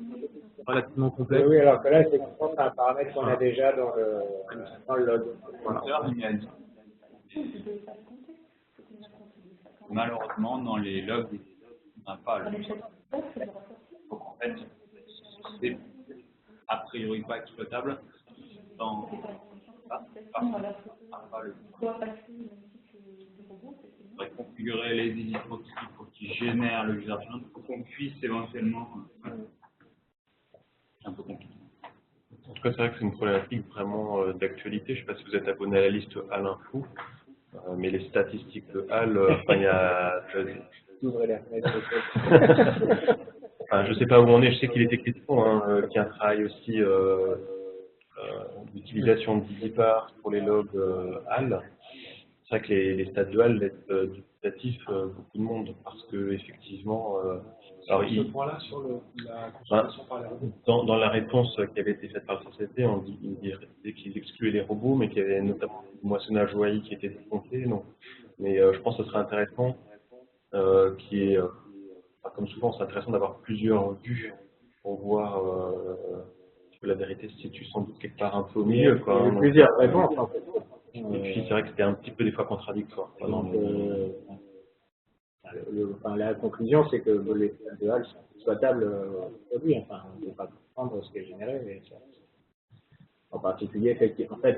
relativement complexes. Oui, alors que là, c'est un paramètre qu'on a déjà dans le log. Voilà. Malheureusement, dans les logs, on n'a pas le. Donc en fait, c'est a priori pas exploitable dans pas le. Il faudrait configurer les edit proxy pour qu'ils génèrent le user agent pour qu'on puisse éventuellement. C'est un peu compliqué. En tout cas, c'est vrai que c'est une problématique vraiment d'actualité. Je ne sais pas si vous êtes abonné à la liste HAL Info, mais les statistiques de HAL, il y a. Enfin, je ne sais pas où on est. Je sais qu'il était question qu'il y a un travail aussi d'utilisation d'EasyParse pour les logs HAL. C'est vrai que les stats de HAL laissent dubitatif beaucoup de monde parce que effectivement. Alors, ce point-là sur la consultation par les robots. Dans la réponse qui avait été faite par le CCT, il disait qu'ils excluaient les robots, mais qu'il y avait notamment du moissonnage OAI qui était décompté. Mais je pense que ce serait intéressant, comme souvent, c'est intéressant d'avoir plusieurs vues pour voir que la vérité se situe sans doute quelque part un peu au milieu. Quoi, hein, plusieurs réponses en fait. Et puis c'est vrai que c'était un petit peu des fois contradictoire. La conclusion, c'est que les stats de HAL sont exploitables aujourd'hui. Enfin, on ne peut pas comprendre ce qui est généré. Mais en particulier, effectivement, en fait,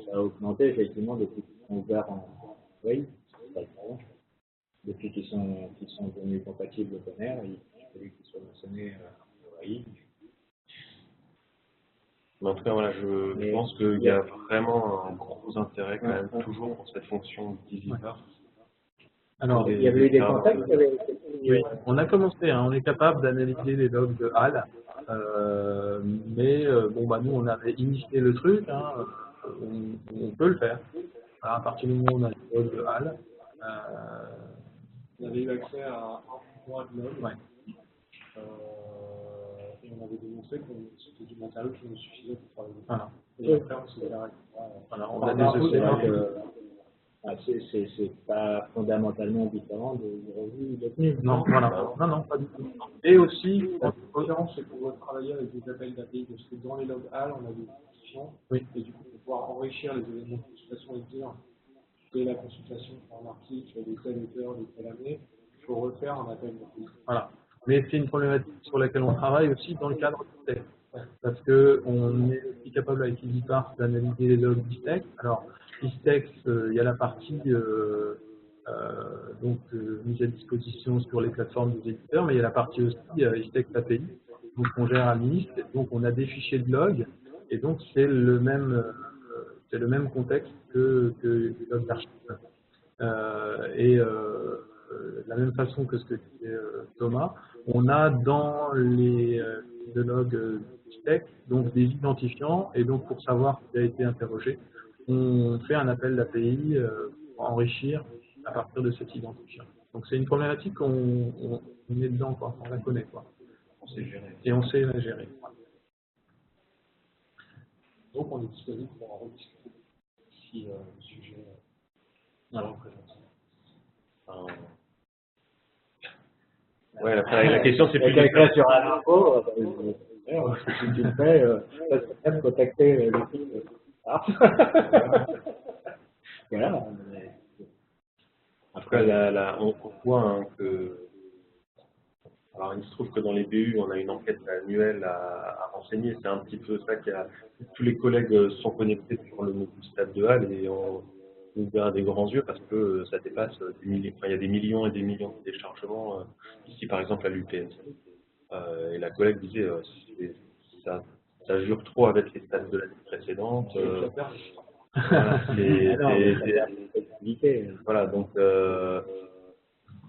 ça a augmenté effectivement depuis qu'ils sont ouverts en OAI. Depuis qu'ils sont devenus compatibles OpenAir, il fallait qu'ils soient mentionnés en OAI. Mais en tout cas, voilà, je pense qu'il y a vraiment un gros intérêt quand même toujours pour cette fonction d'EasyParse. Alors, il y avait eu des contacts. Oui, on a commencé, on est capable d'analyser les logs de HAL, mais nous on avait initié le truc, on peut le faire. Alors, à partir du moment où on a les logs de HAL, on avait eu accès à un mois de log. Ouais. Et on avait démontré que c'était du matériau qui nous suffisait pour travailler. Voilà. Et après, on s'est arrêté. Voilà, on a des ECA. C'est pas fondamentalement différent de revues détenues. Non, voilà. Non, pas du tout. Et aussi, la différence, c'est qu'on va travailler avec des appels d'API, parce que dans les logs HAL, on a des constitutions, et du coup, pour pouvoir enrichir les éléments de consultation et dire que la consultation pour un article de telle auteur, de telle année, il faut refaire un appel d'API. Voilà. Mais c'est une problématique sur laquelle on travaille aussi dans le cadre du texte. Parce qu'on est aussi capable avec EasyParse d'analyser les logs d'ISTEX. Alors, ISTEX, il y a la partie mise à disposition sur les plateformes des éditeurs, mais il y a la partie aussi ISTEX API, donc on gère à MIST, donc on a des fichiers de log, et donc c'est le même contexte que les logs d'archives. La même façon que ce que disait Thomas, on a dans les logs ISTEX donc des identifiants, et donc pour savoir qui a été interrogé, on fait un appel d'API pour enrichir à partir de cet identifiant. Donc c'est une problématique qu'on est dedans, quoi, on la connaît, quoi. On sait gérer. Et on sait la gérer. Donc on est disponible pour en rediscuter si le sujet est représenté. Ouais, la question c'est Il y a plus quelqu'un sur un info, si tu le fais, ça serait bien de contacter l'équipe. Voilà. En tout cas, on voit hein, que. Alors, il se trouve que dans les BU, on a une enquête annuelle à renseigner. C'est un petit peu ça qu'il y a. Tous les collègues sont connectés sur le module Stade de Halle et on ouvert des grands yeux parce que ça dépasse des milliers. Enfin, il y a des millions et des millions de téléchargements. Ici, par exemple, à l'UPS. Et la collègue disait, ça jure trop avec les stats de l'année précédente. Voilà, voilà, donc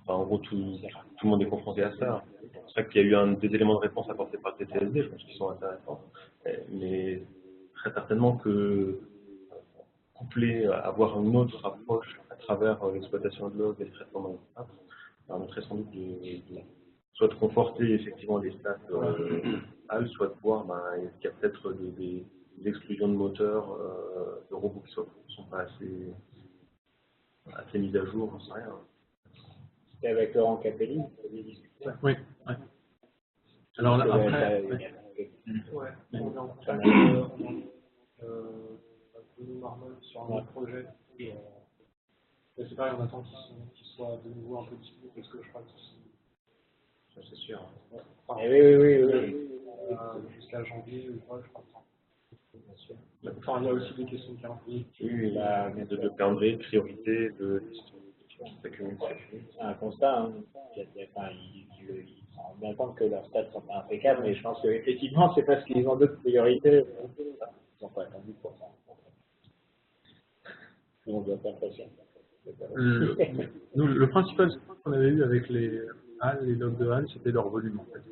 en gros tout le monde est confronté à ça. C'est vrai qu'il y a eu des éléments de réponse apportés par le TCSD, je pense qu'ils sont intéressants. Mais très certainement que avoir une autre approche à travers l'exploitation de l'eau et le traitement de l'eau permettrait sans doute soit de conforter effectivement les stats HAL, soit de voir qu'il y a peut-être des exclusions de moteurs, de robots qui ne sont pas assez mises à jour, j'en sais rien. C'était avec Laurent Capelli, vous avez discuté. Oui, oui. Alors là, après, on est en train de Marmol sur un autre projet. Et c'est pareil, on attend qu'ils soient de nouveau un peu disponibles parce que je crois que c'est sûr. Enfin, oui. Jusqu'à janvier ou quoi, je crois. Bien sûr. Enfin, il y a aussi des questions de calendrier. Oui, de calendrier, de priorité, de c'est un constat. Hein. Il se rendent bien compte que leurs stats sont pas impeccables, mais je pense qu'effectivement, c'est parce qu'ils ont d'autres priorités. Ils n'ont pas attendu pour ça. On doit faire patience. Le principal qu'on avait eu avec les HAL, les logs de HAL, c'était leur volume en fait.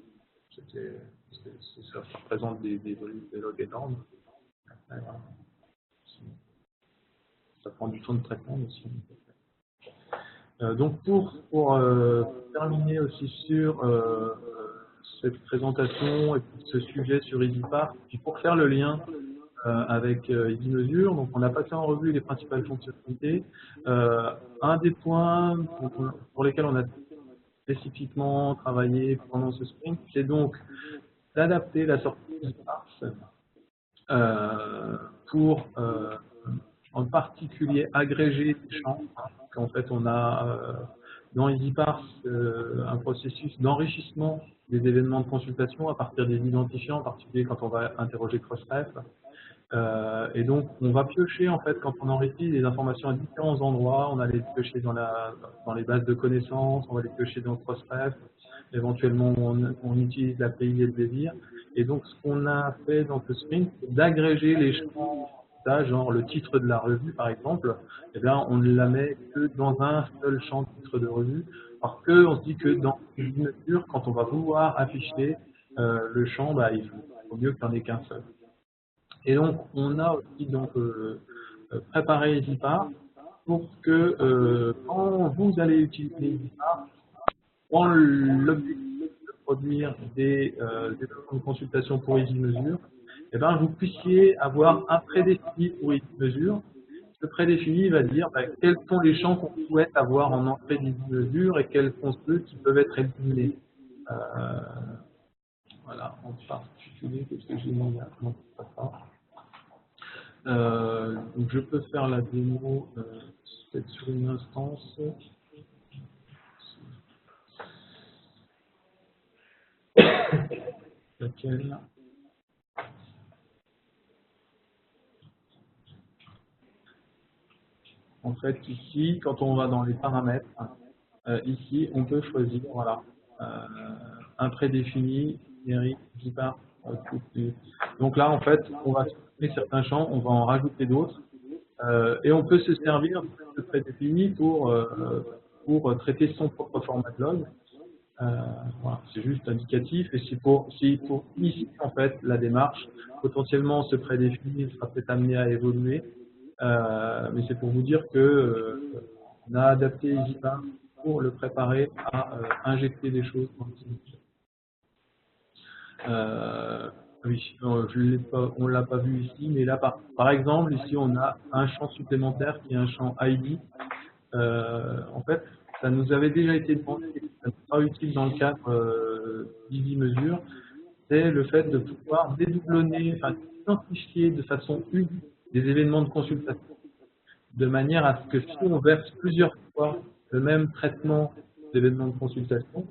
Ça représente des volumes, des logs énormes. Après, voilà. Ça prend du temps de traitement aussi. Donc pour terminer aussi sur cette présentation et ce sujet sur EasyPark, puis pour faire le lien avec EasyMesure, donc on a passé en revue les principales fonctionnalités. Un des points pour lesquels on a spécifiquement travaillé pendant ce sprint, c'est donc d'adapter la sortie EasyPark pour en particulier agréger les champs. En fait, on a dans EasyParse un processus d'enrichissement des événements de consultation à partir des identifiants, en particulier quand on va interroger Crossref. Et donc, on va piocher, en fait, quand on enrichit des informations à différents endroits, on va les piocher dans les bases de connaissances, on va les piocher dans Crossref, éventuellement on utilise l'API et le désir. Et donc, ce qu'on a fait dans ce sprint, c'est d'agréger les champs, genre le titre de la revue, par exemple, eh bien, on ne la met que dans un seul champ titre de revue, parce qu'on se dit que dans une mesure, quand on va vouloir afficher le champ, il faut mieux qu'il n'y en ait qu'un seul. Et donc, on a aussi préparé EasyPark pour que quand vous allez utiliser EasyPark, dans l'objectif de produire des événements de consultation pour EasyMesure, eh ben, vous puissiez avoir un prédéfini pour EasyMesure. Ce prédéfini va dire quels sont les champs qu'on souhaite avoir en entrée d'EasyMesure et quels sont ceux qui peuvent être éliminés. Voilà, en particulier, qu'est-ce que j'ai mis là? Non, c'est pas ça. Donc je peux faire la démo peut-être sur une instance. Laquelle? En fait, ici, quand on va dans les paramètres, ici, on peut choisir, voilà, un prédéfini, numérique, EasyPark. Donc là, en fait, on va supprimer certains champs, on va en rajouter d'autres, et on peut se servir de ce prédéfini pour traiter son propre format de log. Voilà, c'est juste indicatif, et c'est pour ici, en fait, la démarche. Potentiellement, ce prédéfini sera peut-être amené à évoluer. Mais c'est pour vous dire que on a adapté EasyPark pour le préparer à injecter des choses dans le Oui, non, on l'a pas vu ici, mais là, par exemple, ici, on a un champ supplémentaire qui est un champ ID. En fait, ça nous avait déjà été demandé, ça n'est pas utile dans le cadre d'Easy Mesure, c'est le fait de pouvoir dédoublonner, enfin, identifier de façon unique des événements de consultation, de manière à ce que si on verse plusieurs fois le même traitement d'événements de consultation,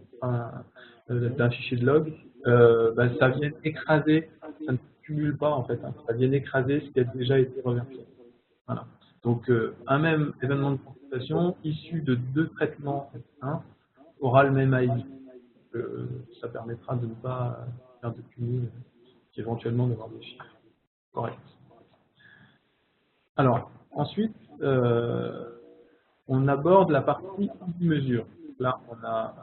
d'un fichier de log, ça vient écraser, ça ne cumule pas en fait, hein, ça vient écraser ce qui a déjà été reversé. Voilà. Donc un même événement de consultation issu de deux traitements aura le même ID. Ça permettra de ne pas faire de cumul, éventuellement d'avoir des chiffres corrects. Alors, ensuite, on aborde la partie easy mesure. Là, on a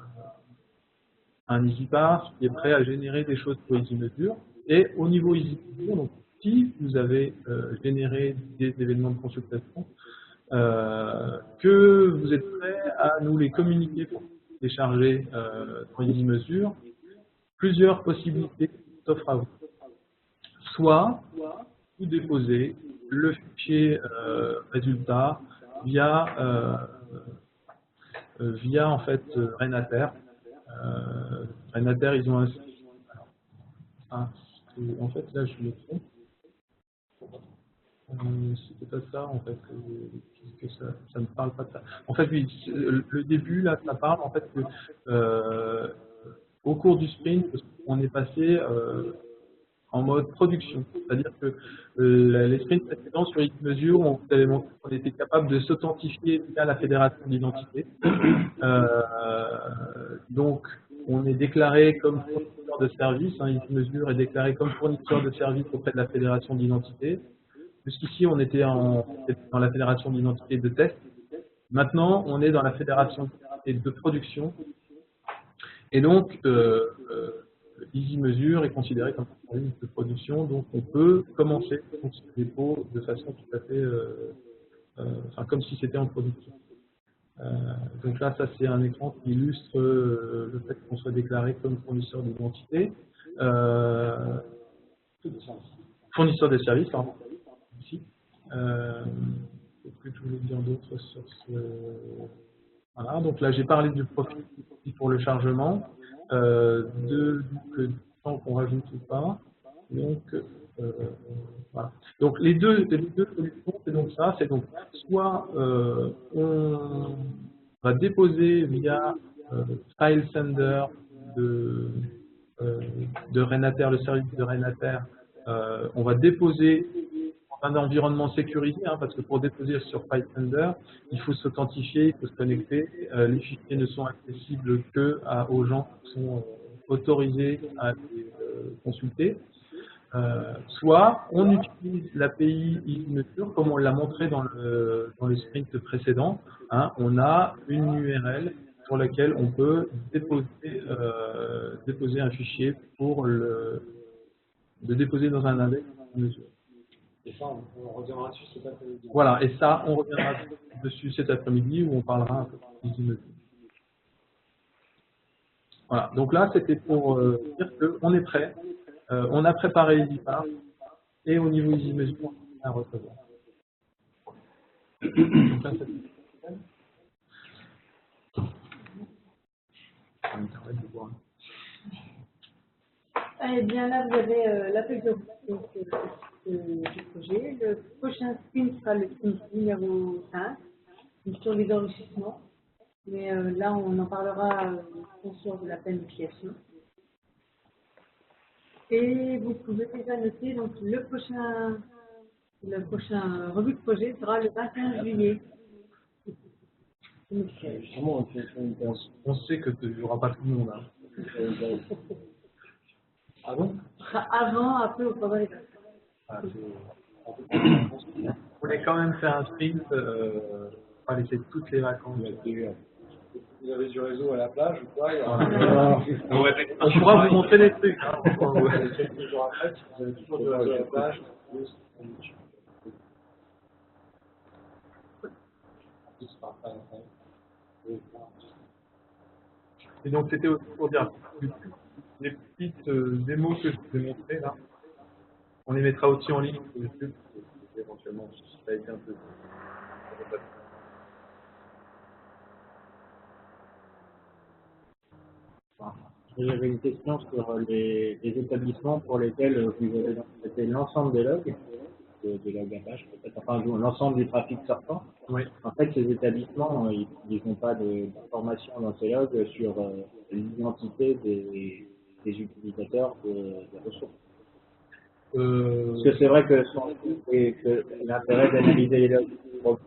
un EasyParse qui est prêt à générer des choses pour easy mesure. Et au niveau easy mesure, donc, si vous avez généré des événements de consultation, que vous êtes prêt à nous les communiquer pour télécharger dans easy mesure, plusieurs possibilités s'offrent à vous. Soit vous déposez le fichier résultat via en fait Renater. Renater, ils ont en fait là je le fais. C'était pas ça en fait que ça ne parle pas de ça. En fait oui, le début là ça parle en fait que au cours du sprint on est passé en mode production, c'est-à-dire que les sprints précédents sur easy mesure, on vous avait montré qu'on était capable de s'authentifier via la fédération d'identité. Donc, on est déclaré comme fournisseur de service, easy mesure est déclaré comme fournisseur de service auprès de la fédération d'identité. Jusqu'ici, on était dans la fédération d'identité de test. Maintenant, on est dans la fédération d'identité de production. Et donc, easy mesure est considéré comme un service de production, donc on peut commencer ce dépôt de façon tout à fait, comme si c'était en production. Donc là, ça c'est un écran qui illustre le fait qu'on soit déclaré comme fournisseur d'identité, fournisseur de services, pardon, ici. Qu'est-ce que je voulais dire d'autre sur ce... Voilà, donc là j'ai parlé du profil pour le chargement, du temps qu'on rajoute ou pas. Donc voilà. Donc les deux solutions, c'est donc ça, c'est donc soit on va déposer via file sender de Renater, le service de Renater, on va déposer un environnement sécurisé, parce que pour déposer sur FileSender, il faut s'authentifier, il faut se connecter. Les fichiers ne sont accessibles que aux gens qui sont autorisés à les consulter. Soit on utilise l'API easy mesure, comme on l'a montré dans les sprints précédents. On a une URL sur laquelle on peut déposer un fichier pour le déposer dans un index mesure. Et ça, on reviendra dessus cet après-midi. Voilà, et ça, on reviendra dessus cet après-midi où on parlera un peu plus d'easy mesure. Voilà, donc là, c'était pour dire qu'on est prêt. On a préparé EasyParse et au niveau easy mesure, on est à recevoir. Donc là, Eh bien là, vous avez la feuille de route du projet. Le prochain sprint sera le sprint numéro 5, sur les enrichissements. Mais là, on en parlera bien sûr de la planification. Et vous pouvez déjà noter, donc le prochain revue de projet sera le 21 juillet. Justement, on sait que il n'y aura pas tout le monde. Ah bon? Avant, après ou pendant les vacances. On voulait quand même faire un sprint, pas laisser toutes les vacances. Vous avez du réseau à la plage ou quoi? On pourra vous montrer les trucs. Quelques jours après, si vous avez toujours du réseau à la plage, Et donc c'était aussi pour dire les petites démos que je vous ai montrées là, On les mettra aussi en ligne sur YouTube. Éventuellement, ça a été un peu. J'avais une question sur les établissements pour lesquels vous avez traité l'ensemble des logs, des logs Apache, peut-être, enfin l'ensemble du trafic sortant. Oui. En fait, ces établissements, ils n'ont pas d'informations dans ces logs sur l'identité des utilisateurs des ressources. Parce que c'est vrai que l'intérêt d'analyser les logs, bon,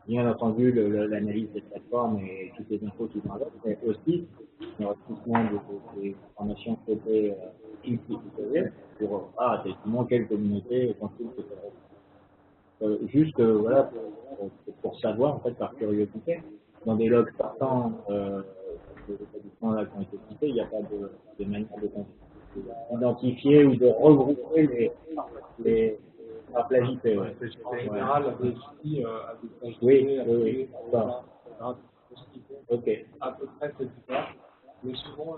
bien entendu l'analyse des plateformes et toutes les infos qui vont avec, mais aussi le recrutement des informations traitées utilisées pour effectivement quelle communauté consulte cette ressource. Juste voilà pour savoir en fait par curiosité. Dans des logs partants des établissements là qui ont été cités, il n'y a pas de manière d'identifier ou de regrouper les par plagité. Ouais. En général, des outils avec plagité, oui. Ok. À peu près c'est plus tard. Mais souvent,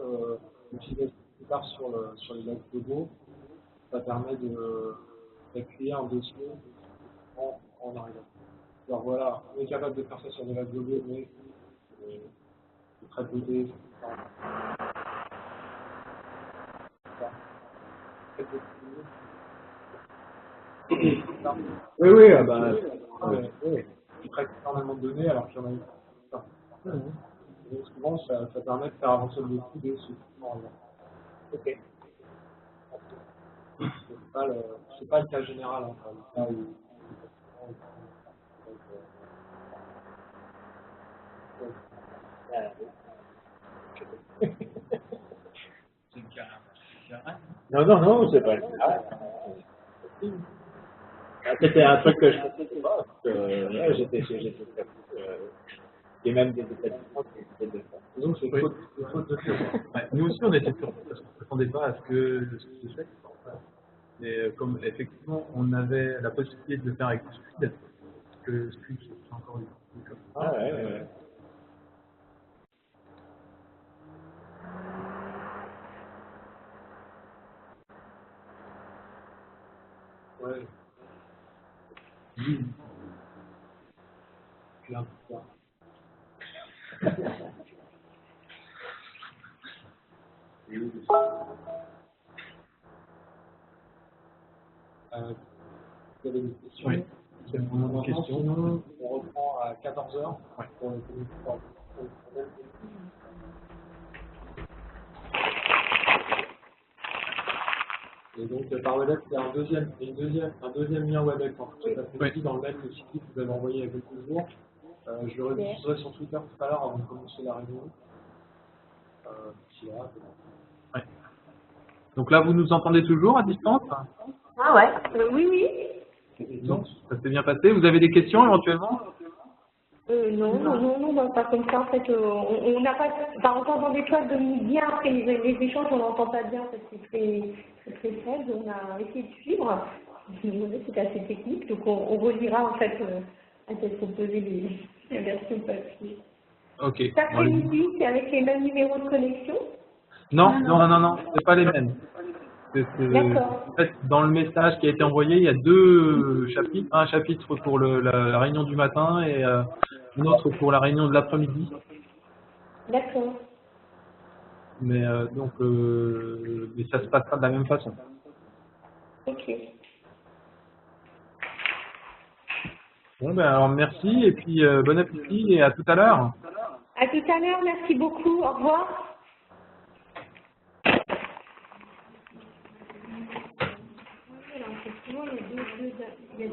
l'utilisation plus tard sur les logs globaux, ça permet d'accueillir un dossier en arrivant. Alors voilà, on est capable de faire ça sur des logs globaux, mais c'est très beauté, Oui, il traite énormément de données alors qu'il y en a une. Donc souvent, ça permet de faire avancer le dossier de ce type. Ok. C'est pas le cas général. Hein, Non, c'est pas le cas. C'était un truc que je ne faisais pas. J'étais et même des établissements qui étaient de ça. Donc c'est faute de faire. Ouais, nous aussi, on était surpris parce qu'on ne s'attendait pas à ce que se fait. Mais comme effectivement, on avait la possibilité de le faire avec Squid, parce que Squid, c'est encore une comme ça. Ouais. Ouais. Bien. Vous avez des questions? Oui, c'est le moment de questions. Sinon, on reprend à 14h pour le Et donc, par WebEx, c'est un deuxième lien WebEx. En fait, ça fait dans le mail que Cyclic vous avez envoyé il y a quelques jours. Je le rediffuserai sur Twitter tout à l'heure avant de commencer la réunion. Ouais. Donc là, vous nous entendez toujours à distance? Ah ouais, oui. Donc, ça s'est bien passé. Vous avez des questions éventuellement? Non, pas comme ça. En fait, on n'a pas. Enfin, on s'entendait pas bien après les échanges, on n'entend pas bien. En fait, c'est très faible. On a essayé de suivre. C'était assez technique, donc on relira en fait à tête composée les versions papier. Ok. Cet après-midi, c'est avec les mêmes numéros de connexion? Non, c'est pas les mêmes. D'accord. En fait, dans le message qui a été envoyé, il y a deux chapitres. Un chapitre pour la réunion du matin et un autre pour la réunion de l'après-midi. D'accord. Mais mais ça se passera de la même façon. Ok. Bon, ben alors merci et puis bon appétit et à tout à l'heure. À tout à l'heure, merci beaucoup. Au revoir. Alors, effectivement, il y a deux